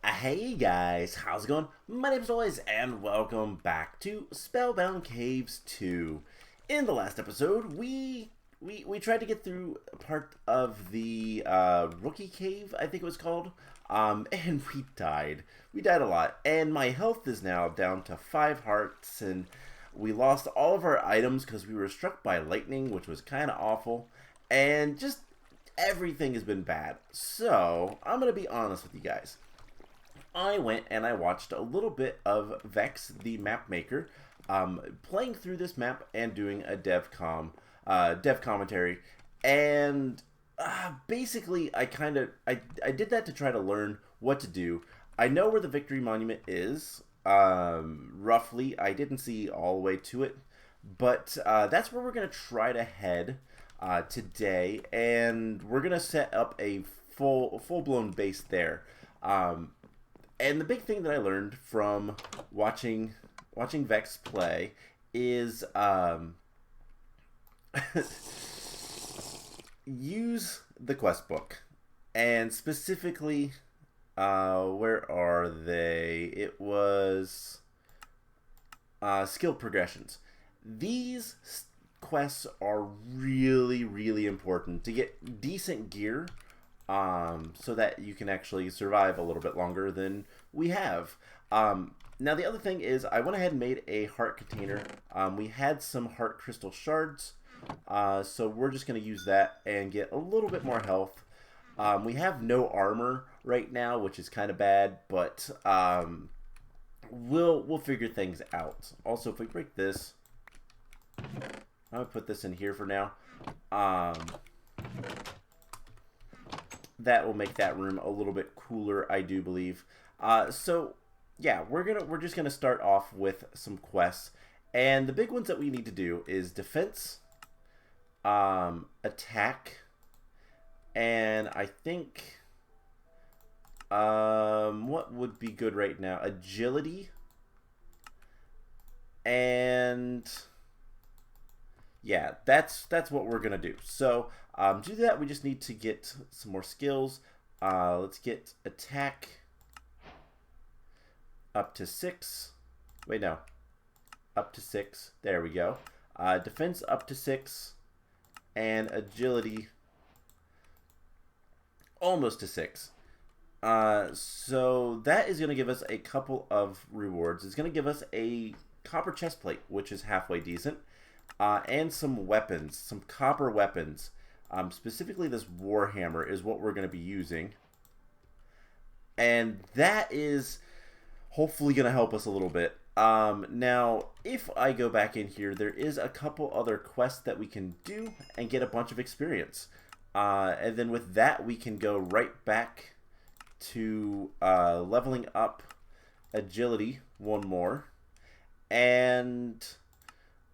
Hey guys, how's it going? My name's Always, and welcome back to Spellbound Caves 2. In the last episode, we tried to get through part of the Rookie Cave, I think it was called, and we died. We died a lot, and my health is now down to 5 hearts, and we lost all of our items because we were struck by lightning, which was kind of awful, and just everything has been bad. So, I'm going to be honest with you guys. I went and I watched a little bit of Vechs, the map maker, playing through this map and doing a dev commentary, and basically I did that to try to learn what to do. I know where the Victory Monument is, roughly. I didn't see all the way to it, but that's where we're gonna try to head today, and we're gonna set up a full blown base there. And the big thing that I learned from watching Vechs play is use the quest book, and specifically, where are they? It was skill progressions. These quests are really important to get decent gear, so that you can actually survive a little bit longer than we have. Now the other thing is I went ahead and made a heart container. We had some heart crystal shards, so we're just going to use that and get a little bit more health. We have no armor right now, which is kind of bad, but we'll figure things out. Also, if we break this, I'm going to put this in here for now. That will make that room a little bit cooler, I do believe. So yeah, we're just gonna start off with some quests, and the big ones that we need to do is defense, attack, and I think what would be good right now? Agility, and yeah, that's what we're gonna do. So to do that, we just need to get some more skills. Let's get attack up to 6. Wait, no, up to 6. There we go. Defense up to 6, and agility almost to 6. So that is going to give us a couple of rewards. It's going to give us a copper chest plate, which is halfway decent. And some weapons, some copper weapons. Specifically, this Warhammer is what we're going to be using. And that is hopefully going to help us a little bit. Now, if I go back in here, there is a couple other quests that we can do and get a bunch of experience. And then with that, we can go right back to leveling up agility one more. And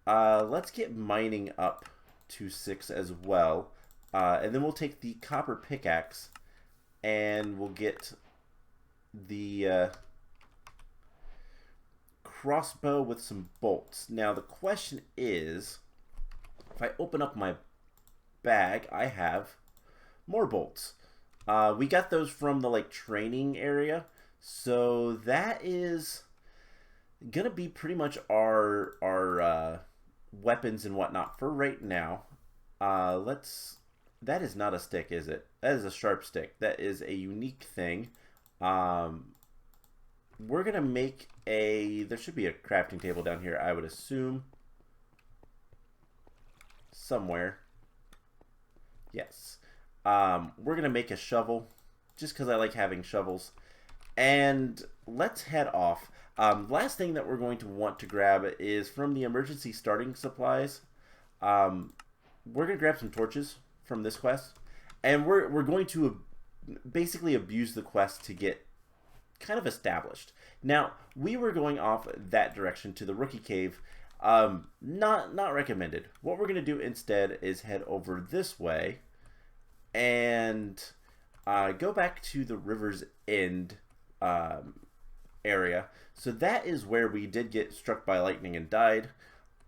let's get mining up to 6 as well. And then we'll take the copper pickaxe and we'll get the crossbow with some bolts. Now the question is, if I open up my bag, I have more bolts. We got those from the training area, so that is gonna be pretty much our weapons and whatnot for right now. That is not a stick, is it? That is a sharp stick. That is a unique thing. We're gonna make there should be a crafting table down here, I would assume, somewhere. Yes. We're gonna make a shovel just because I like having shovels, and let's head off. Last thing that we're going to want to grab is from the emergency starting supplies. We're gonna grab some torches from this quest, and we're going to basically abuse the quest to get kind of established. Now, we were going off that direction to the Rookie Cave. Not recommended. What we're gonna do instead is head over this way and go back to the River's End area. So that is where we did get struck by lightning and died.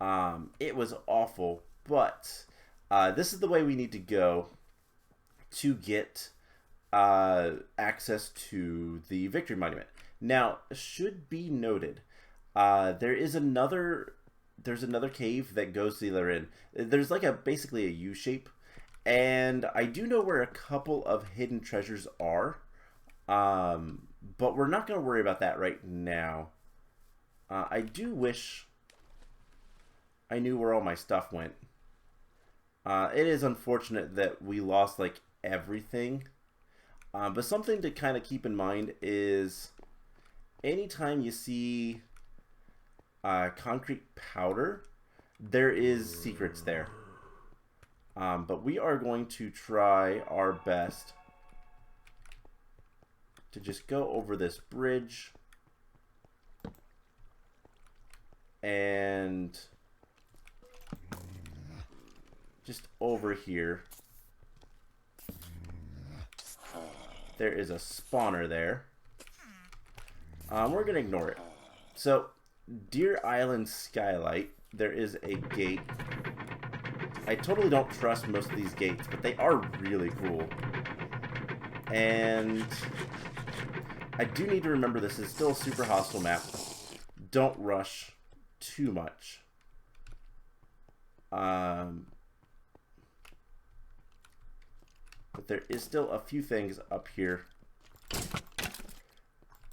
It was awful, but this is the way we need to go to get access to the Victory Monument. Now, should be noted, there's another cave that goes to the other end. There's like basically a U shape, and I do know where a couple of hidden treasures are, but we're not going to worry about that right now. I do wish I knew where all my stuff went. It is unfortunate that we lost like everything. But something to kind of keep in mind is anytime you see concrete powder, there is secrets there. But we are going to try our best to just go over this bridge and just over here. There is a spawner there. We're going to ignore it. So, Deer Island Skylight, there is a gate. I totally don't trust most of these gates, but they are really cool. And I do need to remember this is still a super hostile map. Don't rush too much. But there is still a few things up here.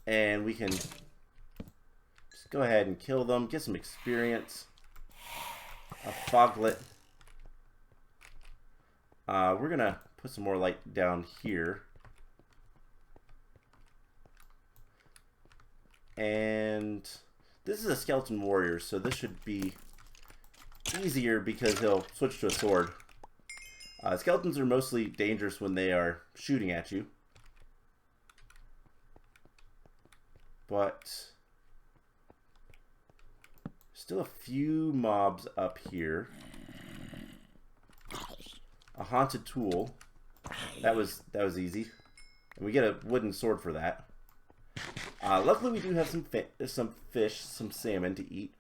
And we can just go ahead and kill them, get some experience. A foglet. We're going to put some more light down here. And this is a skeleton warrior, so this should be easier because he'll switch to a sword. Skeletons are mostly dangerous when they are shooting at you. But still a few mobs up here. A haunted tool. That was easy. And we get a wooden sword for that. Luckily we do have some fish, some salmon to eat.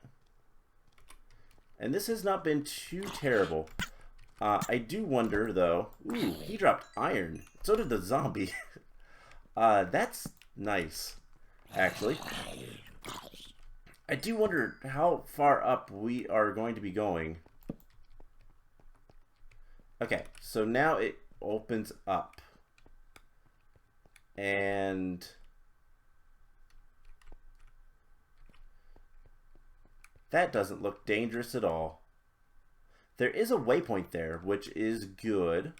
And this has not been too terrible. I do wonder, though... Ooh, he dropped iron. So did the zombie. That's nice, actually. I do wonder how far up we are going to be going. Okay, so now it opens up. And... that doesn't look dangerous at all. There is a waypoint there, which is good.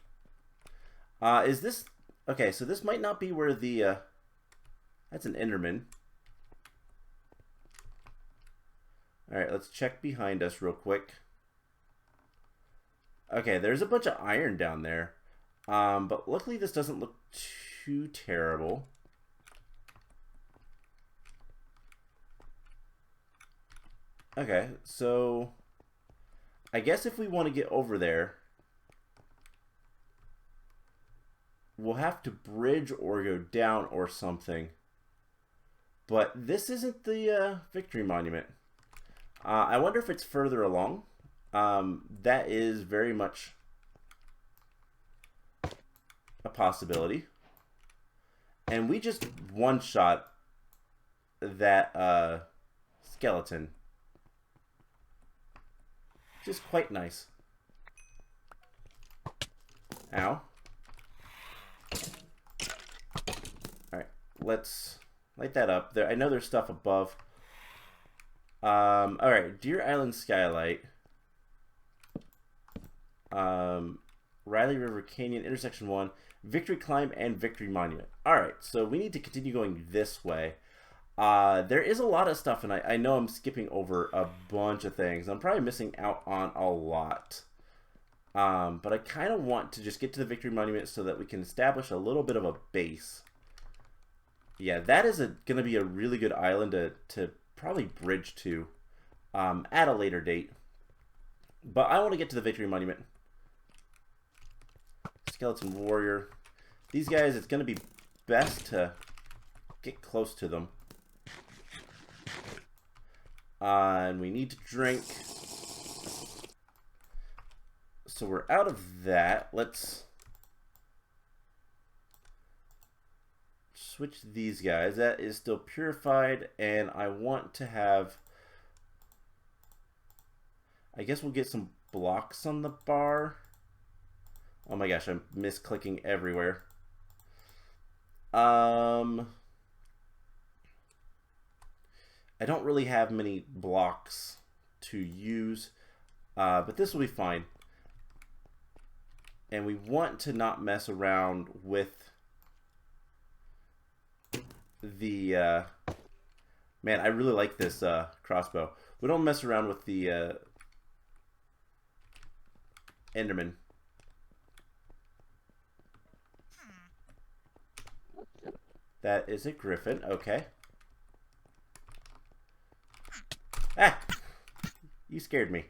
Is this... okay, so this might not be where the... that's an Enderman. Alright, let's check behind us real quick. Okay, there's a bunch of iron down there. But luckily this doesn't look too terrible. Okay, so... I guess if we want to get over there, we'll have to bridge or go down or something. But this isn't the Victory Monument. I wonder if it's further along. That is very much a possibility. And we just one-shot that skeleton. Which is quite nice. Ow. Alright, let's light that up. There, I know there's stuff above. Alright, Deer Island Skylight. Riley River Canyon, Intersection 1, Victory Climb, and Victory Monument. Alright, so we need to continue going this way. There is a lot of stuff, and I know I'm skipping over a bunch of things. I'm probably missing out on a lot. But I kind of want to just get to the Victory Monument so that we can establish a little bit of a base. Yeah, that is going to be a really good island to probably bridge to at a later date. But I want to get to the Victory Monument. Skeleton Warrior. These guys, it's going to be best to get close to them. And we need to drink. So we're out of that. Let's switch these guys. That is still purified, and I want to have... I guess we'll get some blocks on the bar. Oh my gosh, I'm misclicking everywhere. I don't really have many blocks to use, but this will be fine. And we want to not mess around with the... man, I really like this crossbow. We don't mess around with the Enderman. That is a griffin. Okay. Ah! You scared me.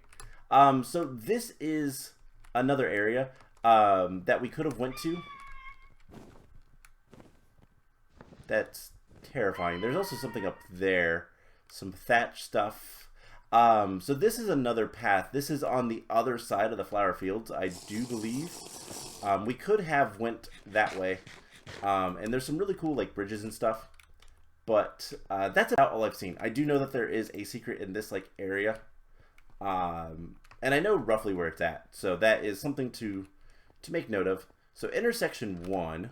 So this is another area that we could have went to. That's terrifying. There's also something up there. Some thatch stuff. So this is another path. This is on the other side of the flower fields, I do believe. We could have went that way. And there's some really cool like bridges and stuff. But that's about all I've seen. I do know that there is a secret in this like area. And I know roughly where it's at. So that is something to make note of. So intersection 1.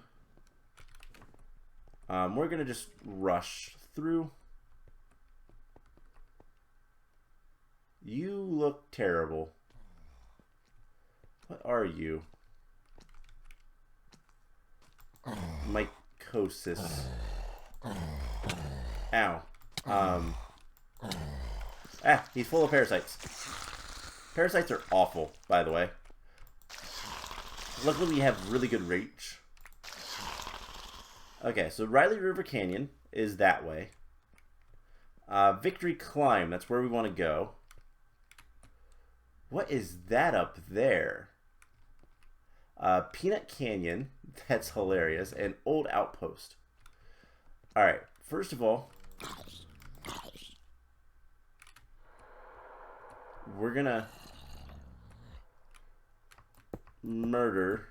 We're going to just rush through. You look terrible. What are you? Mycosis. Ow. He's full of parasites. Parasites are awful, by the way. Luckily, we have really good reach. Okay, so Riley River Canyon is that way. Victory Climb, that's where we want to go. What is that up there? Peanut Canyon, that's hilarious, and Old Outpost. Alright, first of all, we're gonna murder.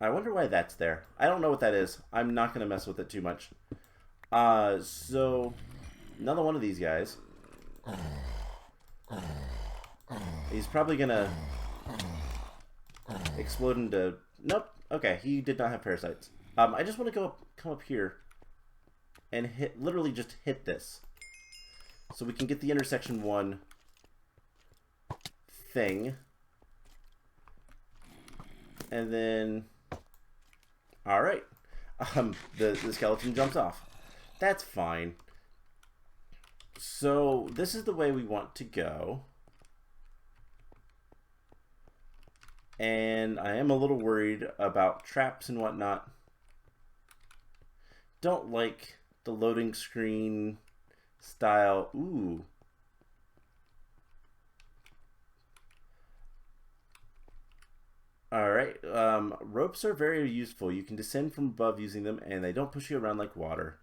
I wonder why that's there. I don't know what that is. I'm not gonna mess with it too much. So another one of these guys. He's probably gonna explode into... Nope. Okay, he did not have parasites. I just want to come up here and literally just hit this, so we can get the intersection 1 thing, and then all right, the skeleton jumps off. That's fine. So this is the way we want to go. And I am a little worried about traps and whatnot. Don't like the loading screen style. Ooh. Alright. Ropes are very useful. You can descend from above using them, and they don't push you around like water.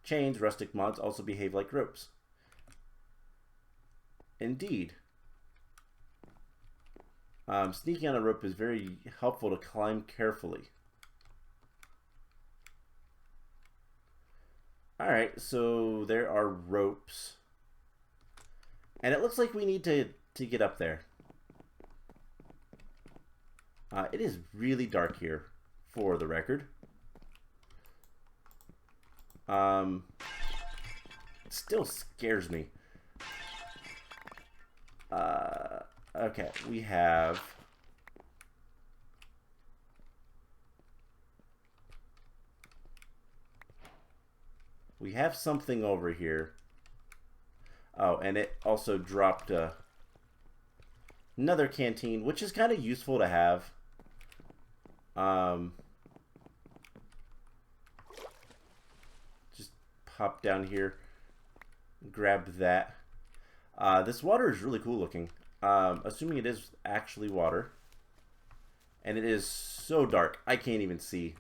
Chains, rustic mods also behave like ropes. Indeed. Sneaking on a rope is very helpful to climb carefully. Alright, so there are ropes. And it looks like we need to get up there. It is really dark here, for the record. It still scares me. Okay, we have... We have something over here. Oh, and it also dropped another canteen, which is kind of useful to have. Just pop down here, grab that. This water is really cool looking. Assuming it is actually water. And it is so dark, I can't even see.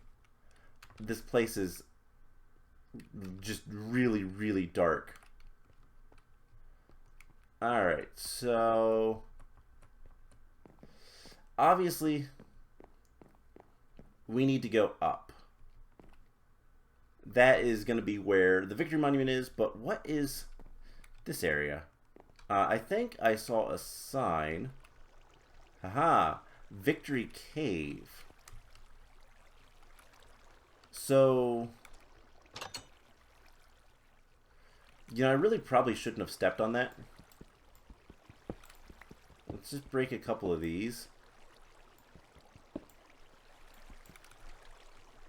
This place is just really, really dark. Alright, so... Obviously, we need to go up. That is going to be where the Victory Monument is, but what is this area? I think I saw a sign. Haha, Victory Cave. So, you know, I really probably shouldn't have stepped on that. Let's just break a couple of these.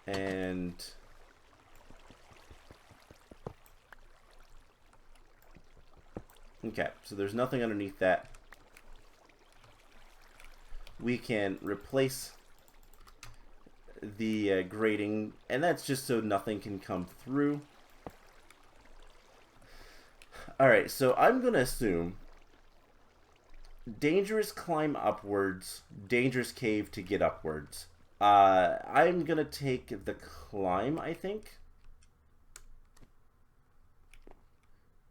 And okay, so there's nothing underneath that. We can replace the grating, and that's just so nothing can come through. Alright, so I'm going to assume dangerous climb upwards, dangerous cave to get upwards. I'm going to take the climb, I think.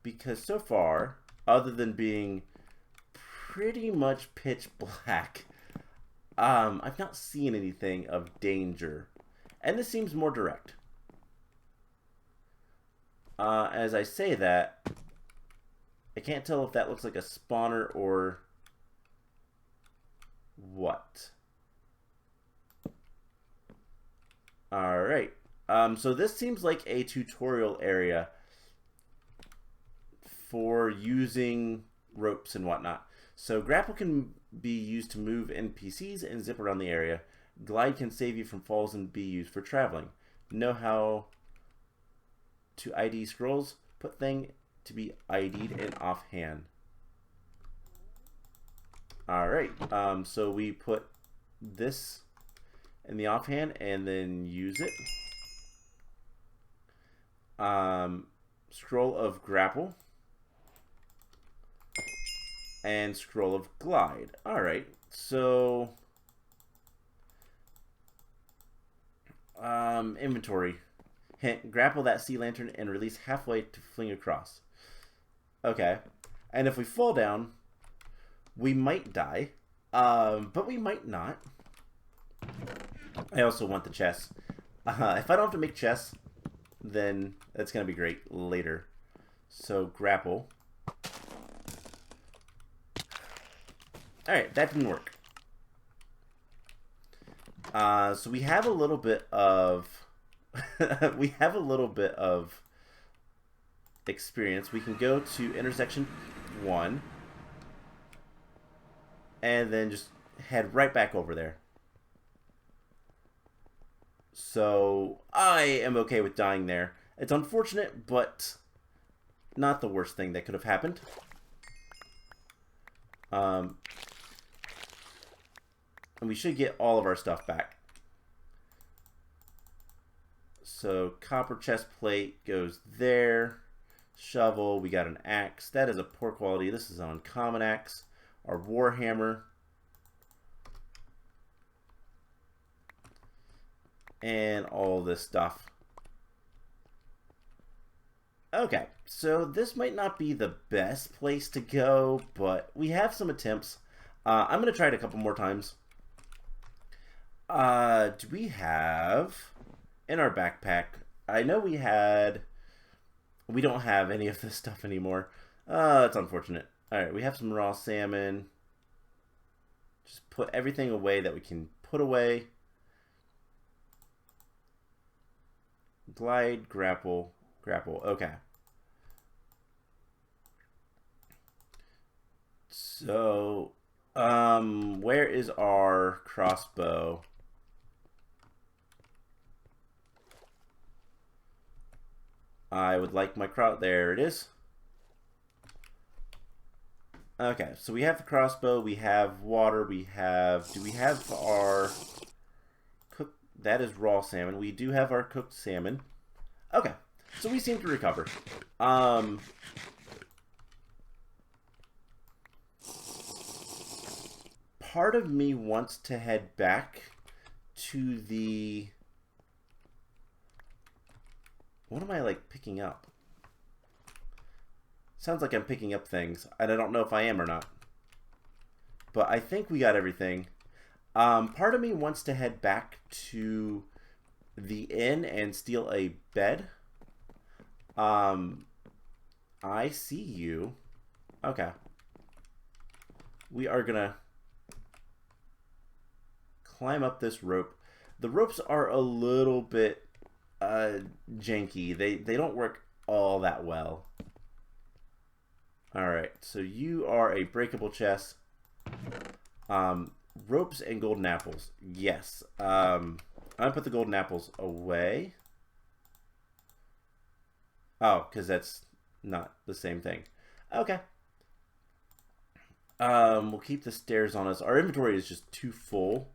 Because so far, other than being pretty much pitch black, I've not seen anything of danger. And this seems more direct. As I say that, I can't tell if that looks like a spawner or what. Alright. So this seems like a tutorial area for using ropes and whatnot. So grapple can be used to move NPCs and zip around the area. Glide can save you from falls and be used for traveling. Know how to ID scrolls? Put thing to be ID'd in offhand. Alright, so we put this in the offhand and then use it. Scroll of grapple. And scroll of glide. Alright, so inventory. Hint, grapple that sea lantern and release halfway to fling across. Okay. And if we fall down, we might die. But we might not. I also want the chest. If I don't have to make chests, then that's going to be great later. So, grapple. Alright, that didn't work. So we have a little bit of we have a little bit of experience. We can go to intersection 1 and then just head right back over there. So I am okay with dying there. It's unfortunate, but not the worst thing that could have happened. And we should get all of our stuff back. So copper chest plate goes there. Shovel, we got an axe. That is a poor quality. This is an uncommon axe. Our warhammer. And all this stuff. Okay, so this might not be the best place to go, but we have some attempts. I'm going to try it a couple more times. Do we have in our backpack? I know we had. We don't have any of this stuff anymore. That's unfortunate. Alright, we have some raw salmon. Just put everything away that we can put away. Glide, grapple, grapple. Okay. So, where is our crossbow? I would like my there it is. Okay, so we have the crossbow, we have water, we have, do we have our cooked, that is raw salmon. We do have our cooked salmon. Okay, so we seem to recover. Part of me wants to head back to the... What am I, like, picking up? Sounds like I'm picking up things, and I don't know if I am or not. But I think we got everything. Part of me wants to head back to the inn and steal a bed. I see you. Okay. We are gonna climb up this rope. The ropes are a little bit janky. They don't work all that well. Alright, so you are a breakable chest. Ropes and golden apples. Yes. I'm gonna put the golden apples away. Oh, because that's not the same thing. Okay. We'll keep the stairs on us. Our inventory is just too full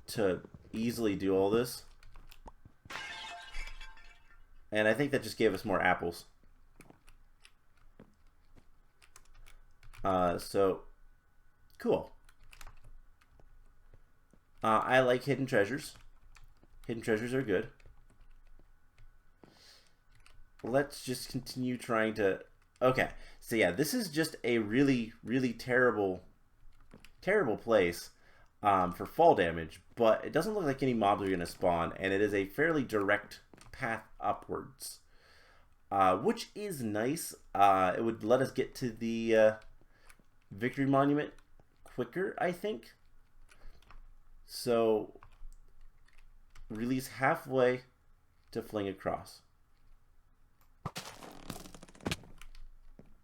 to easily do all this. And I think that just gave us more apples. So, cool. I like hidden treasures. Hidden treasures are good. Let's just continue trying to... Okay, so yeah, this is just a really, really terrible place for fall damage, but it doesn't look like any mobs are going to spawn, and it is a fairly direct path upwards, which is nice. It would let us get to the Victory Monument quicker, I think. So, release halfway to fling across.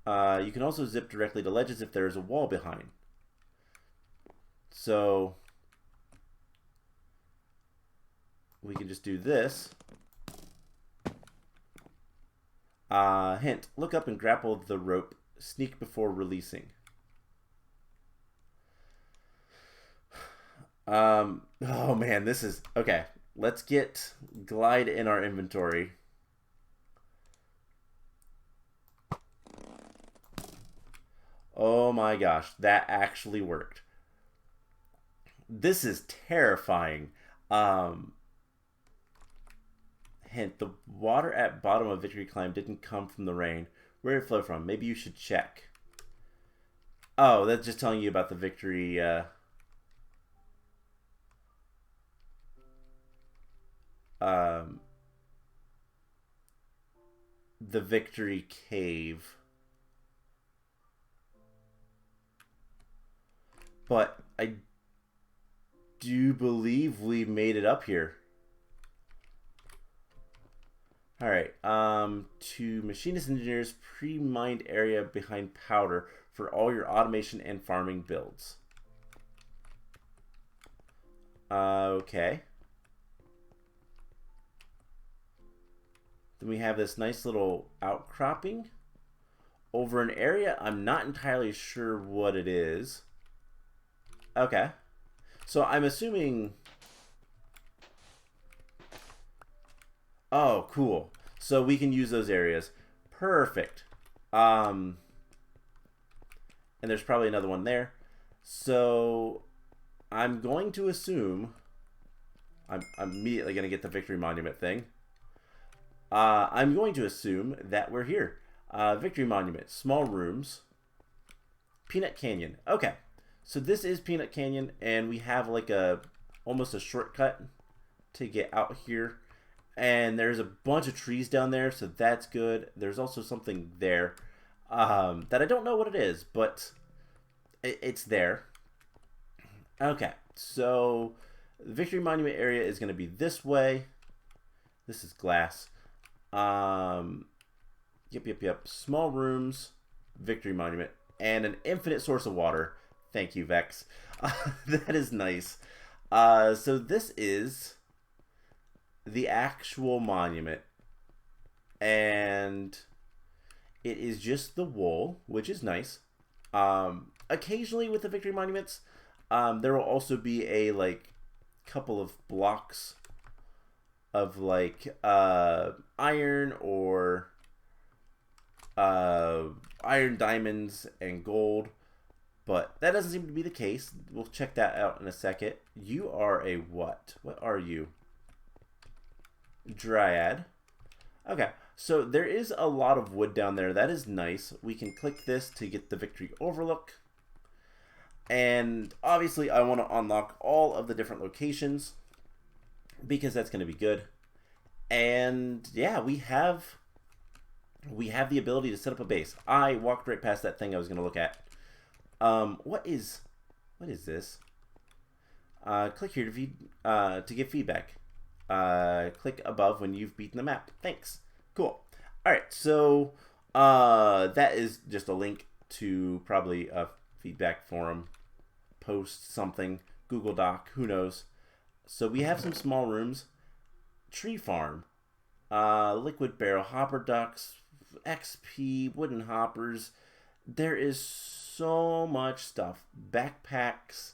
You can also zip directly to ledges if there is a wall behind. So, we can just do this. Hint, look up and grapple the rope. Sneak before releasing. Oh man, this is... Okay, let's get glide in our inventory. Oh my gosh, that actually worked. This is terrifying. Hint, the water at bottom of Victory Climb didn't come from the rain. Where did it flow from? Maybe you should check. Oh, that's just telling you about the Victory... the Victory Cave. But I do believe we made it up here. Alright, to Machinist Engineers, pre-mined area behind powder for all your automation and farming builds. Okay. Then we have this nice little outcropping over an area I'm not entirely sure what it is. Okay. So I'm assuming... Oh, cool. So we can use those areas. Perfect. And there's probably another one there. So I'm going to assume... I'm immediately going to get the Victory Monument thing. I'm going to assume that we're here. Victory Monument. Small rooms. Peanut Canyon. Okay. So this is Peanut Canyon, and we have like almost a shortcut to get out here. And there's a bunch of trees down there, so that's good. There's also something there that I don't know what it is, but it's there. Okay, so the Victory Monument area is going to be this way. This is glass. Yep. Small rooms, Victory Monument, and an infinite source of water. Thank you, Vechs. That is nice. So this is the actual monument, and it is just the wool, which is nice. Occasionally with the Victory Monuments, there will also be a couple of blocks of iron or iron diamonds and gold, but that doesn't seem to be the case. We'll check that out in a second. You are a what? What are you? Dryad. Okay, so there is a lot of wood down there. That is nice. We can click this to get the Victory Overlook. And obviously I want to unlock all of the different locations because that's going to be good. And yeah, we have the ability to set up a base. I walked right past that thing I was going to look at. What is this? Click here to give feedback. Click above when you've beaten the map. Thanks. Cool. All right, so that is just a link to probably a feedback forum, post something, Google Doc, who knows. So we have some small rooms, tree farm, liquid barrel, hopper ducks, XP, wooden hoppers. There is so much stuff. Backpacks,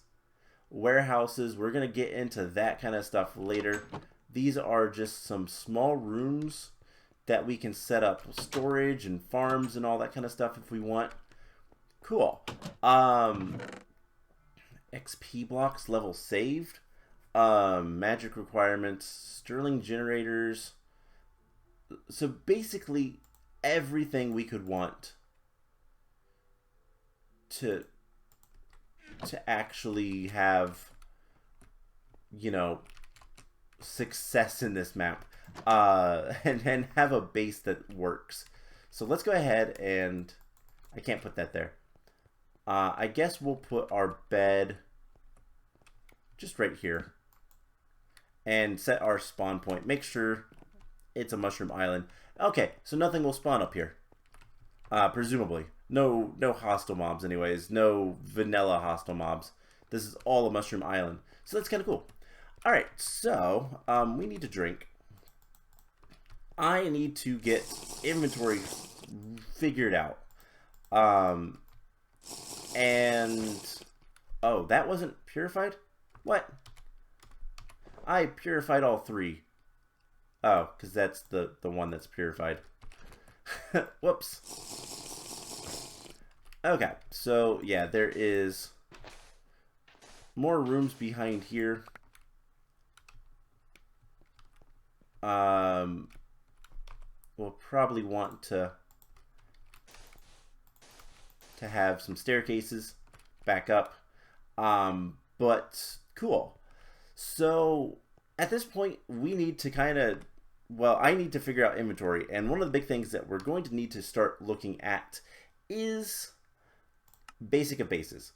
warehouses. We're going to get into that kind of stuff later. These are just some small rooms that we can set up storage and farms and all that kind of stuff if we want. Cool. XP blocks, level saved. Magic requirements, sterling generators. So basically everything we could want to actually have, you know, success in this map, and have a base that works. So let's go ahead and I can't put that there. I guess we'll put our bed just right here and set our spawn point. Make sure it's a mushroom island. Okay, so nothing will spawn up here. Presumably. No hostile mobs anyways. No vanilla hostile mobs. This is all a mushroom island. So that's kind of cool. Alright, so we need to drink. I need to get inventory figured out. And oh, that wasn't purified? What? I purified all three. Oh, because that's the one that's purified. Whoops. Okay, so yeah, there is more rooms behind here. We'll probably want to have some staircases back up. But cool. So at this point, we need to kind of, well, I need to figure out inventory. And one of the big things that we're going to need to start looking at is basic of bases.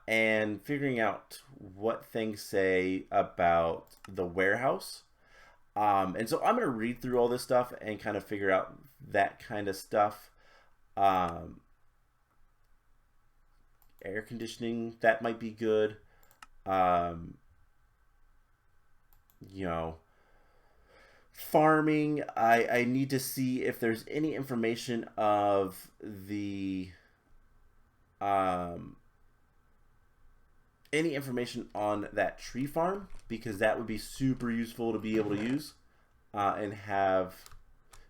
And figuring out what things say about the warehouse. And so I'm going to read through all this stuff and kind of figure out that kind of stuff. Air conditioning, that might be good. You know, farming, I need to see if there's any information of the any information on that tree farm, because that would be super useful to be able to use and have,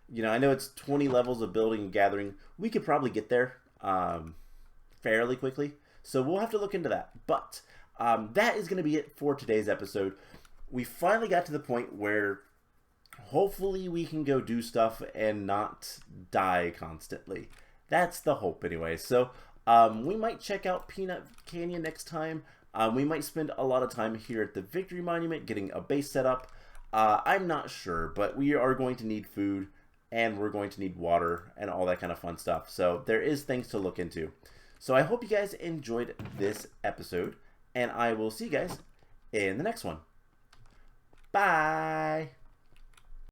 you know, I know it's 20 levels of building and gathering. We could probably get there fairly quickly, so we'll have to look into that. But that is going to be it for today's episode. We finally got to the point where hopefully we can go do stuff and not die constantly. That's the hope anyway. So we might check out Peanut Canyon next time. We might spend a lot of time here at the Victory Monument getting a base set up. I'm not sure, but we are going to need food and we're going to need water and all that kind of fun stuff. So there is things to look into. So I hope you guys enjoyed this episode, and I will see you guys in the next one. Bye!